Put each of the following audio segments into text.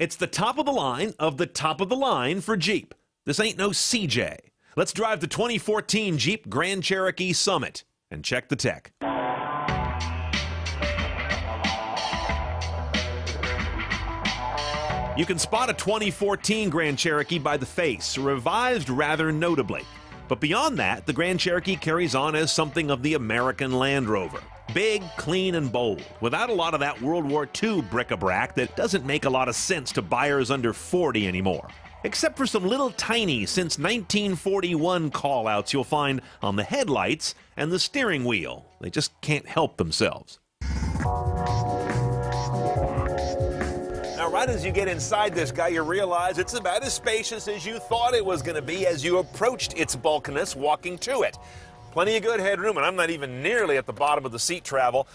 It's the top of the line of the top of the line for Jeep. This ain't no CJ. Let's drive the 2014 Jeep Grand Cherokee Summit and check the tech. You can spot a 2014 Grand Cherokee by the face, revised rather notably. But beyond that, the Grand Cherokee carries on as something of the American Land Rover. Big, clean, and bold, without a lot of that World War II bric-a-brac that doesn't make a lot of sense to buyers under 40 anymore. Except for some little tiny since 1941 call-outs you'll find on the headlights and the steering wheel. They just can't help themselves. Now, right as you get inside this guy, you realize it's about as spacious as you thought it was going to be as you approached its bulkiness walking to it. Plenty of good headroom, and I'm not even nearly at the bottom of the seat travel.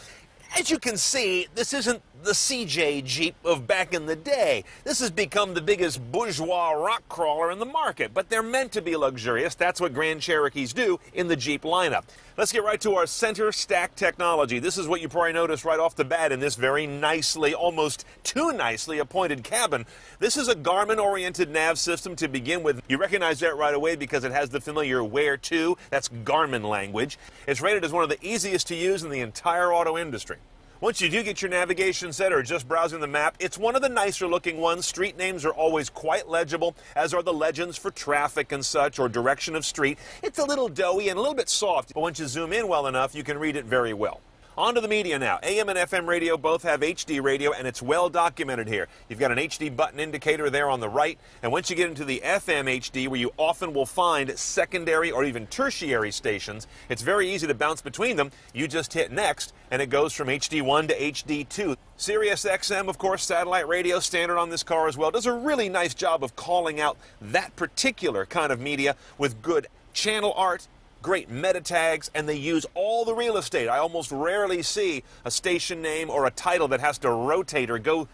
As you can see, this isn't the CJ Jeep of back in the day. This has become the biggest bourgeois rock crawler in the market, but they're meant to be luxurious. That's what Grand Cherokees do in the Jeep lineup. Let's get right to our center stack technology. This is what you probably noticed right off the bat in this very nicely, almost too nicely appointed cabin. This is a Garmin-oriented nav system to begin with. You recognize that right away because it has the familiar where to. That's Garmin language. It's rated as one of the easiest to use in the entire auto industry. Once you do get your navigation set or just browsing the map, it's one of the nicer looking ones. Street names are always quite legible, as are the legends for traffic and such, or direction of street. It's a little doughy and a little bit soft, but once you zoom in well enough, you can read it very well. On to the media now. AM and FM radio both have HD radio, and it's well documented here. You've got an HD button indicator there on the right, and once you get into the FM HD, where you often will find secondary or even tertiary stations, it's very easy to bounce between them. You just hit next, and it goes from HD1 to HD2. Sirius XM, of course, satellite radio standard on this car as well, does a really nice job of calling out that particular kind of media with good channel art, great meta tags, and they use all the real estate. I almost rarely see a station name or a title that has to rotate or go,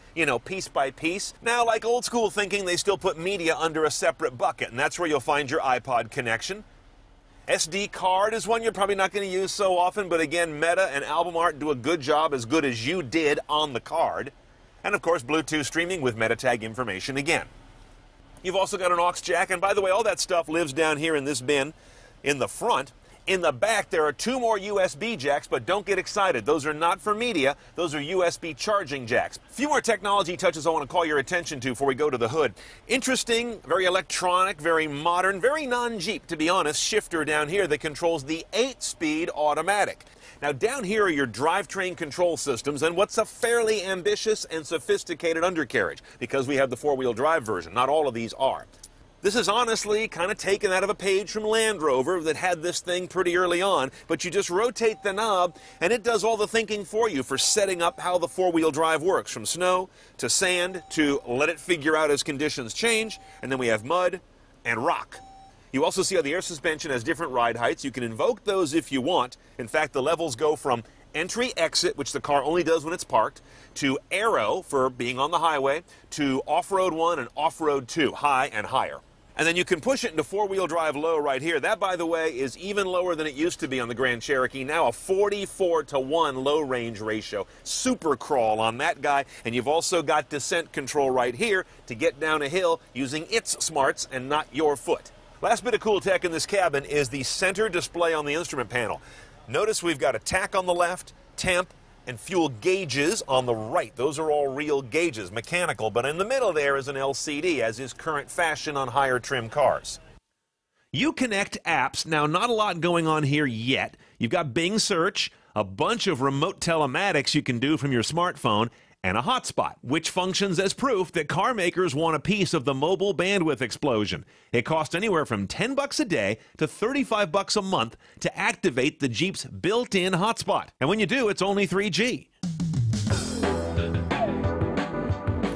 piece by piece. Now, like old school thinking, they still put media under a separate bucket, and that's where you'll find your iPod connection. SD card is one you're probably not going to use so often, but again, meta and album art do a good job, as good as you did on the card. And of course, Bluetooth streaming with meta tag information again. You've also got an aux jack, and by the way, all that stuff lives down here in this bin. In the front. In the back, there are two more USB jacks, but don't get excited. Those are not for media. Those are USB charging jacks. A few more technology touches I want to call your attention to before we go to the hood. Interesting, very electronic, very modern, very non-Jeep, to be honest, shifter down here that controls the 8-speed automatic. Now, down here are your drivetrain control systems and what's a fairly ambitious and sophisticated undercarriage, because we have the four-wheel drive version. Not all of these are. This is honestly kind of taken out of a page from Land Rover that had this thing pretty early on, but you just rotate the knob and it does all the thinking for you for setting up how the four-wheel drive works, from snow to sand to let it figure out as conditions change, and then we have mud and rock. You also see how the air suspension has different ride heights. You can invoke those if you want. In fact, the levels go from entry-exit, which the car only does when it's parked, to aero for being on the highway, to off-road 1 and off-road 2, high and higher. And then you can push it into four-wheel drive low right here. That, by the way, is even lower than it used to be on the Grand Cherokee. Now a 44-to-1 low range ratio. Super crawl on that guy. And you've also got descent control right here to get down a hill using its smarts and not your foot. Last bit of cool tech in this cabin is the center display on the instrument panel. Notice we've got a tach on the left, temp, and fuel gauges on the right. Those are all real gauges, mechanical, but in the middle there is an LCD, as is current fashion on higher trim cars. You connect apps. Now, not a lot going on here yet. You've got Bing Search, a bunch of remote telematics you can do from your smartphone, and a hotspot, which functions as proof that car makers want a piece of the mobile bandwidth explosion. It costs anywhere from $10 a day to $35 a month to activate the Jeep's built-in hotspot. And when you do, it's only 3G.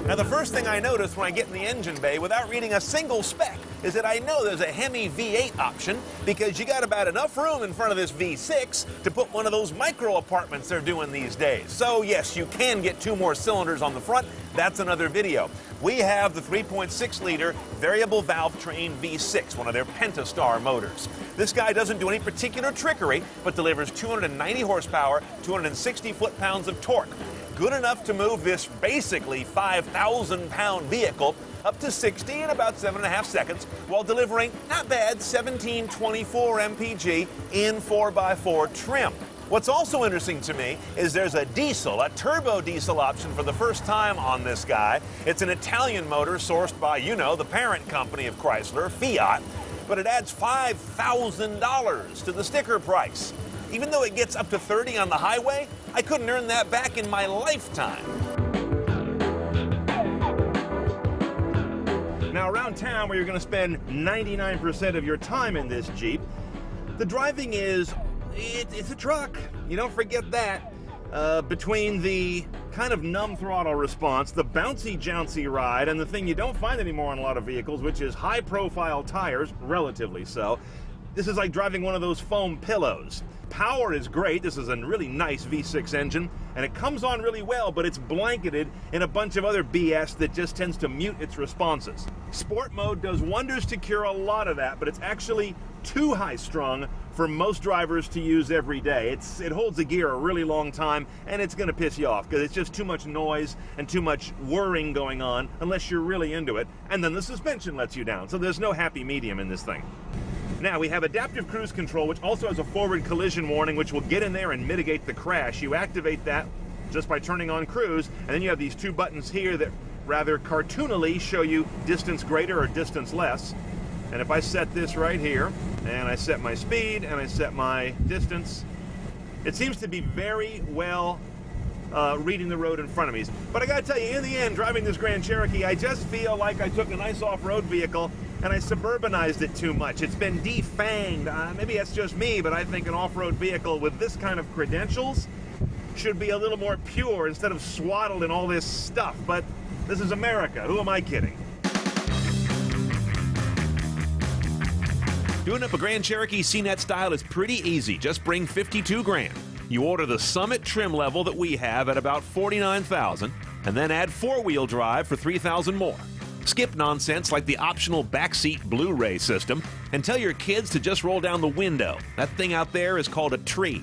Now, the first thing I notice when I get in the engine bay without reading a single spec is that I know there's a Hemi V8 option, because you got about enough room in front of this V6 to put one of those micro apartments they're doing these days. So yes, you can get 2 more cylinders on the front. That's another video. We have the 3.6-liter variable valve train V6, one of their Pentastar motors. This guy doesn't do any particular trickery, but delivers 290 horsepower, 260 foot-pounds of torque. good enough to move this basically 5,000-pound vehicle up to 60 in about 7.5 seconds while delivering, not bad, 1724 mpg in 4x4 trim. What's also interesting to me is there's a diesel, a turbo diesel option for the first time on this guy. It's an Italian motor sourced by, you know, the parent company of Chrysler, Fiat, but it adds $5,000 to the sticker price. Even though it gets up to 30 on the highway, I couldn't earn that back in my lifetime. Now, around town, where you're going to spend 99% of your time in this Jeep, the driving is, it's a truck. You don't forget that. Between the kind of numb throttle response, the bouncy-jouncy ride, and the thing you don't find anymore on a lot of vehicles, which is high-profile tires, relatively so, this is like driving one of those foam pillows. Power is great. This is a really nice V6 engine, and it comes on really well, but it's blanketed in a bunch of other BS that just tends to mute its responses. Sport mode does wonders to cure a lot of that, but it's actually too high-strung for most drivers to use every day. It holds the gear a really long time, and it's going to piss you off because it's just too much noise and too much whirring going on unless you're really into it, and then the suspension lets you down, so there's no happy medium in this thing. Now, we have adaptive cruise control, which also has a forward collision warning, which will get in there and mitigate the crash. You activate that just by turning on cruise, and then you have these two buttons here that rather cartoonily show you distance greater or distance less. And if I set this right here, and I set my speed, and I set my distance, it seems to be very well reading the road in front of me. But I gotta tell you, in the end, driving this Grand Cherokee, I just feel like I took a nice off-road vehicle and I suburbanized it too much. It's been defanged. Maybe that's just me, but I think an off-road vehicle with this kind of credentials should be a little more pure instead of swaddled in all this stuff. But this is America. Who am I kidding? Doing up a Grand Cherokee CNET style is pretty easy. Just bring 52 grand. You order the Summit trim level that we have at about $49,000, and then add four-wheel drive for $3,000 more. Skip nonsense like the optional backseat Blu-ray system, and tell your kids to just roll down the window. That thing out there is called a tree.